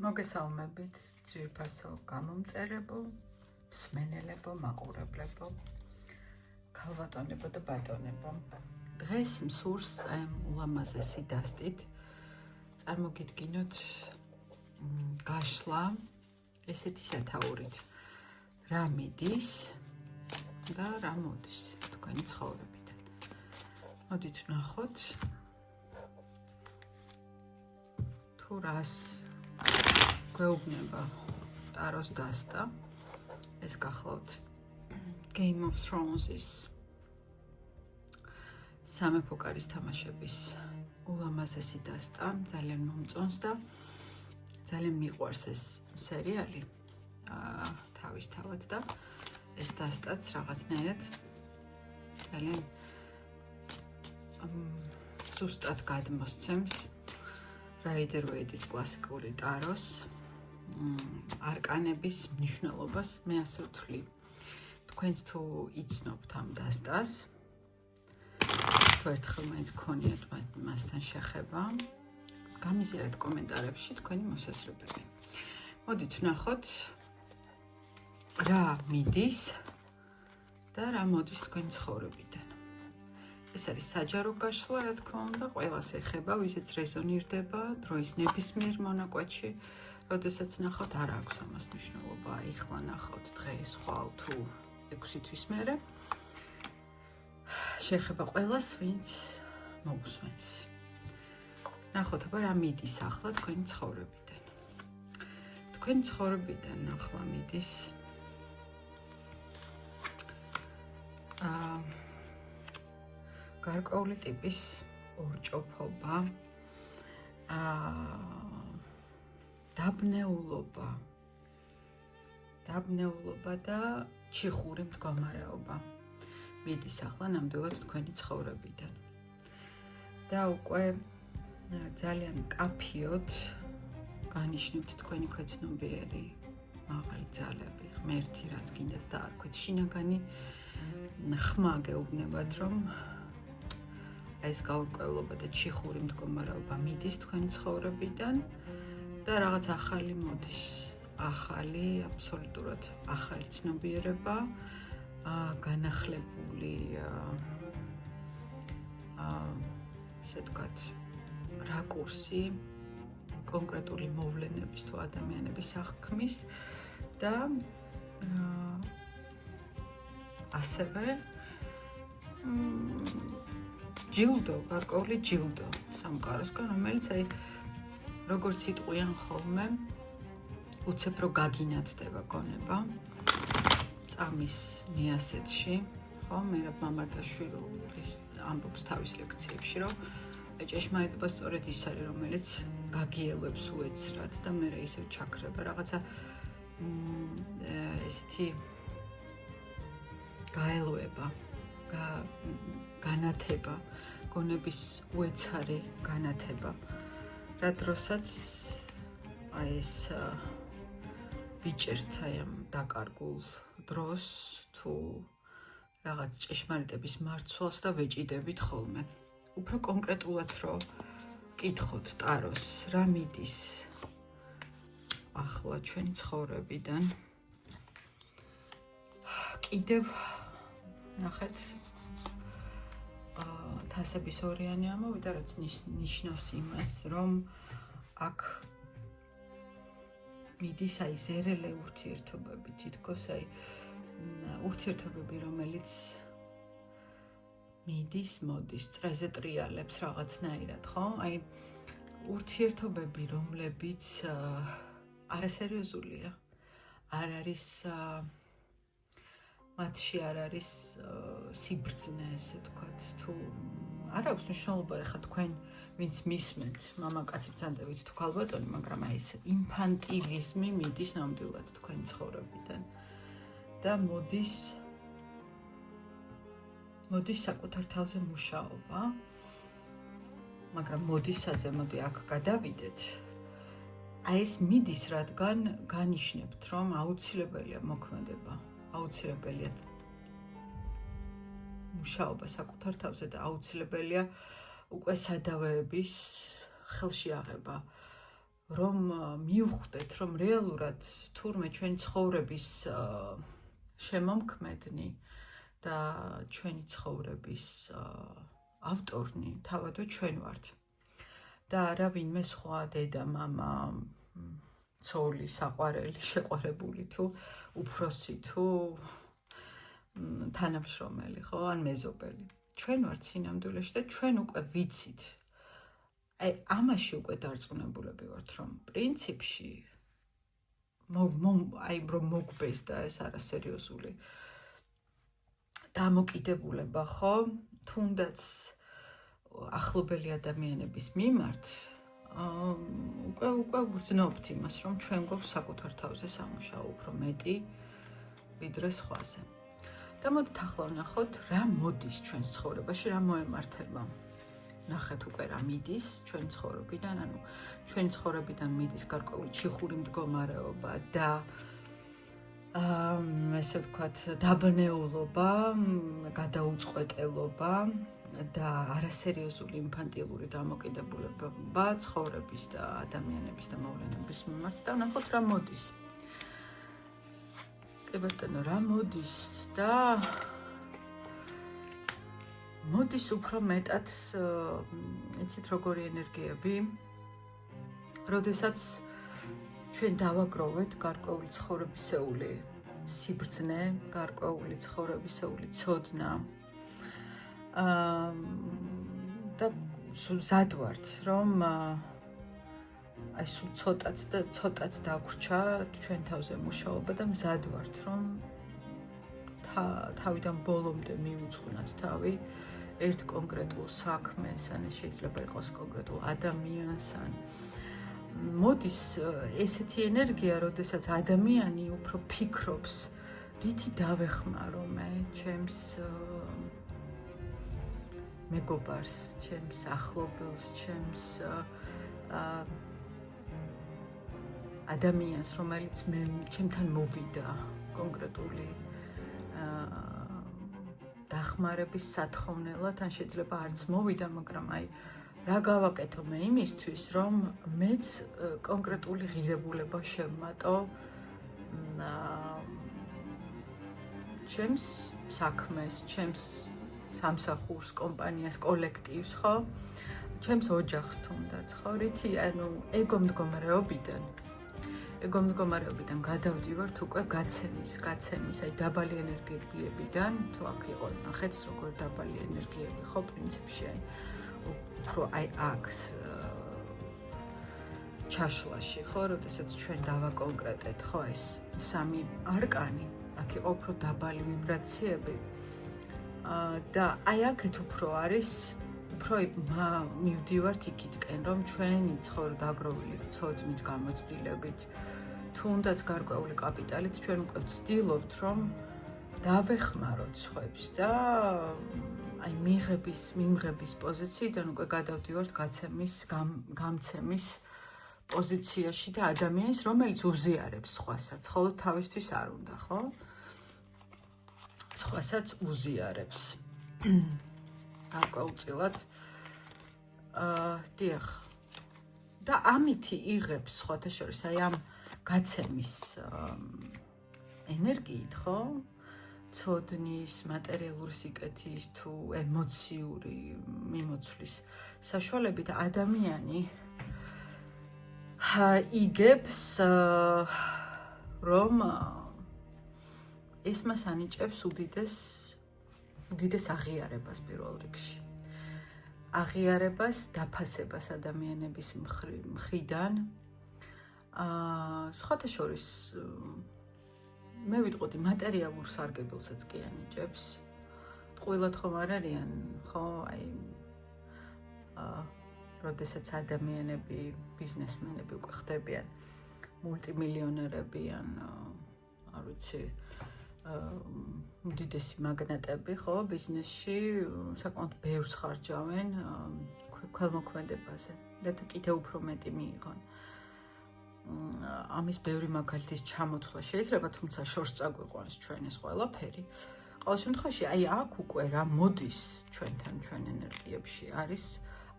მოგესალმებით, ძვირფასო გამომწერებო, მსმენელებო, მაყურებლებო, ქალბატონებო და ბატონებო. დღეს მსურს ულამაზესი დასტით წარმოგიდგინოთ გაშლა ესეთი სათაურით, რა მიდის და რა მოდის თქვენი ცხოვრებიდან. მოდით ვნახოთ თუ რას გვეუბნება ტაროს დასტა. ეს გახლავთ Game of Thrones-ის სამეფო კარის თამაშების ულამაზესი დასტა, ძალიან მომწონს და ძალიან მიყვარს ეს სერიალი თავისთავად და ეს დასტაც რაღაცნაირად ძალიან ზუსტად გადმოსცემს Rider Waite-ის კლასიკური ტაროს არკანების მნიშვნელობას. მე ასე ვთვლი, თქვენც თუ იცნობთ ამ დასტას, თუ ერთხელ მაინც გქონიათ მასთან შეხება, გამიზიარეთ კომენტარებში თქვენი მოსასწრებელი. მოდით ვნახოთ რა მიდის და რა მოდის თქვენი ცხოვრებიდან. ეს არის საჯარო გაშლა, რა თქმა უნდა, ყველას ეხება, ვისაც რეზონირდება დროის ნებისმიერ მონაკვეთში. როდესაც ნახავთ, არ აქვს ამას მნიშვნელობა, ეხლა ნახავთ დღეს, ხვალ თუ 6 თვის მერე. შეხება ყველას, ვინც მოусვენს. ნახოთ, აბა რა მიდის ახლა თქვენი ცხოვრებიდან. თქვენი ცხოვრებიდან ახლა მიდის გარკვეული ტიპის ორჭოფობა, დაბნეულობა და ჩიხური მდგომარეობა მიდის ახლა ნამდვილად თქვენი ცხოვრებიდან. და უკვე ძალიან მკაფიოდ განიშნებთ თქვენი ქვეცნობიერი მაღალი ძალები, ღმერთი, რაც გინდათ დაარქვეთ, შინაგანი ხმა გეუბნებათ, რომ ეს გაურკვევლობა და ჩიხური მდგომარეობა მიდის თქვენი ცხოვრებიდან და რაღაც ახალი მოდის. ახალი, აბსოლუტურად ახალი ცნობიერება, განახლებული ესე ვთქვათ, რაკურსი კონკრეტული მოვლენების თუ ადამიანების აღქმის და ასევე ჯილდო, გარკვეული ჯილდო სამყაროსგან, რომელიც როგორც იტყვიან ხოლმე, უცებ რო გაგინაცდება გონება წამის მიასეთში, ხო, მერაბ მამარდაშვილის ამბობს თავის ლექციებში, რომ ჭეშმარიტება სწორედ ის არის, რომელიც გაგიელვებს უეცრად და მერე ისევ ჩაქრება რაღაცა ესეთი გაელვება, განათება, გონების უეცარი განათება. რა დროსაც ეს ვიჭერთ ამ დაკარგულ დროს თუ რაღაც ჭეშმარიტების მარცვალს და ვეჭიდებით ხოლმე. უფრო კონკრეტულად რო კითხოთ ტაროს, რა მიდის ახლა ჩვენი ცხოვრებიდან. კიდევ ნახეთ თასების ორიანი ამოვიდა, რაც ნიშნავს იმას, რომ აქ მიდის ზერელე ურთიერთობები, თითქოს ურთიერთობები, რომელიც მიდის, მოდის, წრეზე ტრიალებს რაღაცნაირად, ხო? ურთიერთობები, რომლებიც არასერიოზულია, არ არის მათში არ არის სიბრძნე, ესე ვთქვათ, თუ არ აქვს მნიშვნელობა, ეხლა თქვენ ვინც მისმენთ, მამაკაცი ბრძანდებით თუ ქალბატონი, მაგრამ ეს ინფანტილიზმი მიდის ნამდვილად თქვენი ცხოვრებიდან და მოდის საკუთარ თავზე მუშაობა, მაგრამ მოდისაზე, მოდი აქ გადავიდეთ. ეს მიდის, რადგან განიშნებთ, რომ აუცილებელია მოქმედება, აუცილებელია მუშაობა საკუთარ თავზე და აუცილებელია უკვე სადავეების ხელში აღება, რომ მივხვდეთ, რომ რეალურად თურმე ჩვენი ცხოვრების შემომქმედნი და ჩვენი ცხოვრების ავტორნი თავადვე ჩვენ ვართ. და რა ვინმე სხვა დედა, მამა, ცოლი, საყვარელი, შეყვარებული თუ უფროსი თუ თანამშრომელი, ხო, ან მეზობელი. ჩვენ ვართ სინამდვილეში და ჩვენ უკვე ვიცით. აი, ამაში უკვე დარწმუნებულები ვართ, რომ პრინციპში აი, რომ მოგბეს და ეს არასერიოზული დამოკიდებულება, ხო, თუნდაც ახლობელი ადამიანების მიმართ, უკვე გრძნობთ იმას, რომ ჩვენ გვაქვს საკუთარ თავზე სამუშაო უფრო მეტი ვიდრე სხვაზე. და მოდით ახლა ვნახოთ, რა მოდის ჩვენს ცხოვრებაში, რა მოემართება. ნახეთ უკვე რა მიდის ჩვენ ცხოვრებიდან, ანუ ჩვენ ცხოვრებიდან მიდის გარკვეული ჩიხური მდგომარეობა და ესე ვთქვათ, დაბნეულობა, გადაუწყვეტელობა და არასერიოზული ინფანტილური დამოკიდებულება ცხოვრების და ადამიანების და მოვლენების მიმართ და ვნახოთ რა მოდის. კი ბატონო, რა მოდის და მოდის უფრო მეტად, იცით როგორი ენერგიები, როდესაც ჩვენ დავაგროვეთ გარკვეული ცხოვრებისეული სიბრძნე, გარკვეული ცხოვრებისეული ცოდნა და მზად ვართ, რომ აი სულ ცოტაც დაგვრჩა ჩვენ თავზე მუშაობა და მზად ვართ, რომ თავიდან ბოლომდე მიუძღვნათ თავი ერთ კონკრეტულ საქმეს, ან შეიძლება იყოს კონკრეტულ ადამიანს, ან მოდის ესეთი ენერგია, როდესაც ადამიანი უფრო ფიქრობს, რითი დავეხმარო მე ჩემს მეგობარს, ჩემს ახლობელს, ჩემს ადამიანს, რომელიც ჩემთან მოვიდა კონკრეტული დახმარების სათხოვნელად, ან შეიძლება არც მოვიდა, მაგრამ აი რა გავაკეთო მე იმისთვის, რომ მეც კონკრეტული ღირებულება შევმატო ჩემს საქმეს, ჩემს სამსახურს, კომპანიას, კოლექტივს, ხო? ჩემს ოჯახს თუნდაც, ხო? რითი, ანუ ეგო მდგომარეობიდან გადავდივართ უკვე გაცემის, აი დაბალი ენერგიებიდან, თუ აქ იყო, ნახეთ, როგორ დაბალი ენერგიები, ხო, პრინციპში, აი უფრო აი აქ ჩაშლაში, ხო, როდესაც ჩვენ დავაკონკრეტეთ, ხო, ეს სამი არკანი, აქ იყო უფრო დაბალი ვიბრაციები და აი აქეთ უფრო არის, უფრო მივდივართ იქითკენ, რომ ჩვენი დაგროვილი ცოდნით, გამოცდილებით, თუნდაც გარკვეული კაპიტალით ჩვენ უკვე ვცდილობთ, რომ დავეხმაროთ სხვებს და აი მიმღების პოზიციიდან უკვე გადავდივართ გამცემის პოზიციაში და ადამიანის, რომელიც უზიარებს სხვასაც, ხოლო თავისთვის არ უნდა, ხო? სხვასაც უზიარებს. გარკვეულწილად დიახ. და ამითი იღებს სხვათა შორის, აი ამ გაცემის ენერგიით, ხო? ცოდნის, მატერიალური სიკეთის თუ ემოციური მიმოცვლის საშუალებით ადამიანი იგებს, რომ ეს მას ანიჭებს უდიდეს აღიარებას პირველ რიგში. აღიარებას, დაფასებას ადამიანების მხრიდან. სხვათა შორის მე ვიტყოდი მატერიალურ სარგებელსაც კი ანიჭებს. ტყუილად ხომ არ არიან, ხო, აი როდესაც ადამიანები, ბიზნესმენები უკვე ხდებიან მულტიმილიონერები ან არ ვიცი, უდიდესი მაგნატები, ხო, ბიზნესში საკმაოდ ბევრს ხარჯავენ ქველმოქმედებაზე და კიდევ უფრო მეტი მიიღონ. ამის ბევრი მაგალითის ჩამოთვლა შეიძლება, თუმცა შორს წაგვიყვანს ჩვენ ეს ყველაფერი. ყოველ შემთხვევაში, აი აქ უკვე რა მოდის ჩვენ ენერგიებში არის,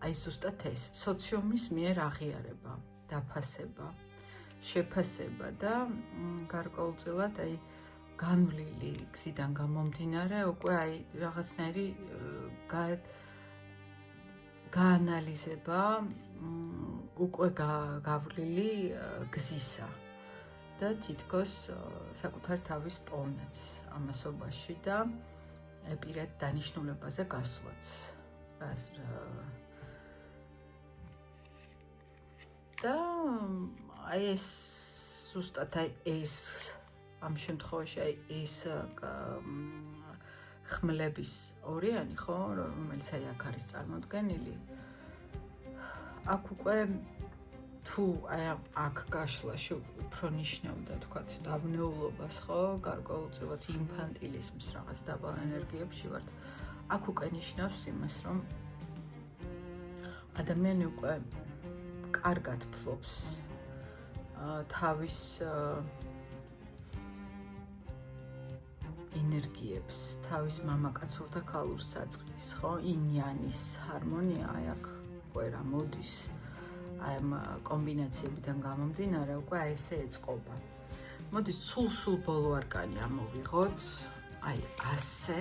აი ზუსტად ეს სოციუმის მიერ აღიარება დაფასება, შეფასება და გარკვეულწილად აი განვლილი გზიდან გამომდინარე უკვე აი რაღაცნაირი გაანალიზება უკვე გავლილი გზისა და თითქოს საკუთარ თავის პოვნაც ამასობაში და ეპირად დანიშნულებაზე გასვლაც. და აი ეს ზუსტად აი ეს ამ შემთხვევაში აი ეს ხმლების ორიანი ხო, რომელიც აი აქ არის წარმოდგენილი. აქ უკვე თუ აი აქ გაშლაში უფრო ნიშნავდა თქვათ დაბნეულობას ხო, გარკვეულწილად ინფანტილიზმს რაღაც დაბალ ენერგიებში ვართ. აქ უკვე ნიშნავს იმას, რომ ადამიანი უკვე კარგად ფლობს თავის ენერგიებს, თავის მამაკაცურ და ქალურ საწყის, ხო, ინიანის ჰარმონია აი აქ უკვე რა მოდის. აი ამ კომბინაციებიდან გამომდინარე უკვე აი ესე ეწყობა. მოდის სულ ბოლო არკანი ამოვიღოთ, აი ასე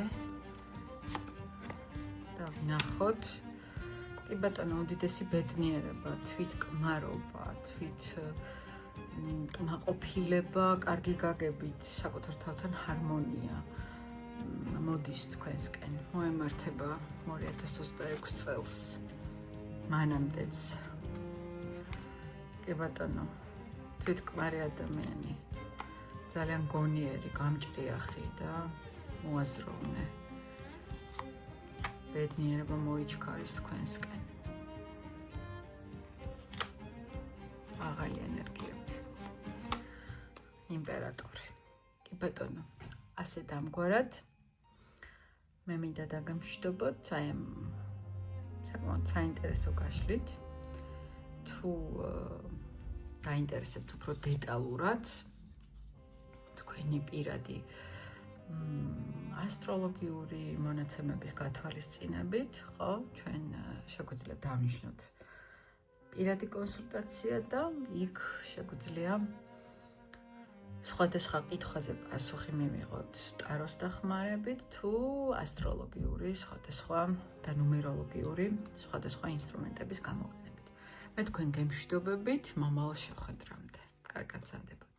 და ვნახოთ. კი ბატონო, უდიდესი ბედნიერება, თვითკმარობა, კმაყოფილება, კარგი გაგებით, საკუთარ თავთან ჰარმონია მოდის თქვენსკენ. მოემართება 2026 წელს. მანამდეც. კი ბატონო, თვითკმარი ადამიანი, ძალიან გონიერი, გამჭრიახი და მოაზროვნე. ბედნიერება მოიჩქარის თქვენსკენ. აღალი ენერგიები. იმპერატორი. კი ბატონო, ასე დამგვარად მე მინდა დაგემშვიდობოთ აი ამ საკმაოდ საინტერესო გაშლით. თუ გაინტერესებთ უფრო დეტალურად თქვენი პირადი ასტროლოგიური მონაცემების გათვალისწინებით, ხო, ჩვენ შეგვიძლია დავნიშნოთ პირადი კონსულტაცია და იქ შეგვიძლია სხვადასხვა კითხვაზე პასუხი მივიღოთ ტაროს დახმარებით თუ ასტროლოგიური სხვადასხვა და ნუმეროლოგიური სხვადასხვა ინსტრუმენტების გამოყენებით. მე თქვენ გემშვიდობებით მომავალ შეხვედრამდე. კარგად გრძანდებოდეთ.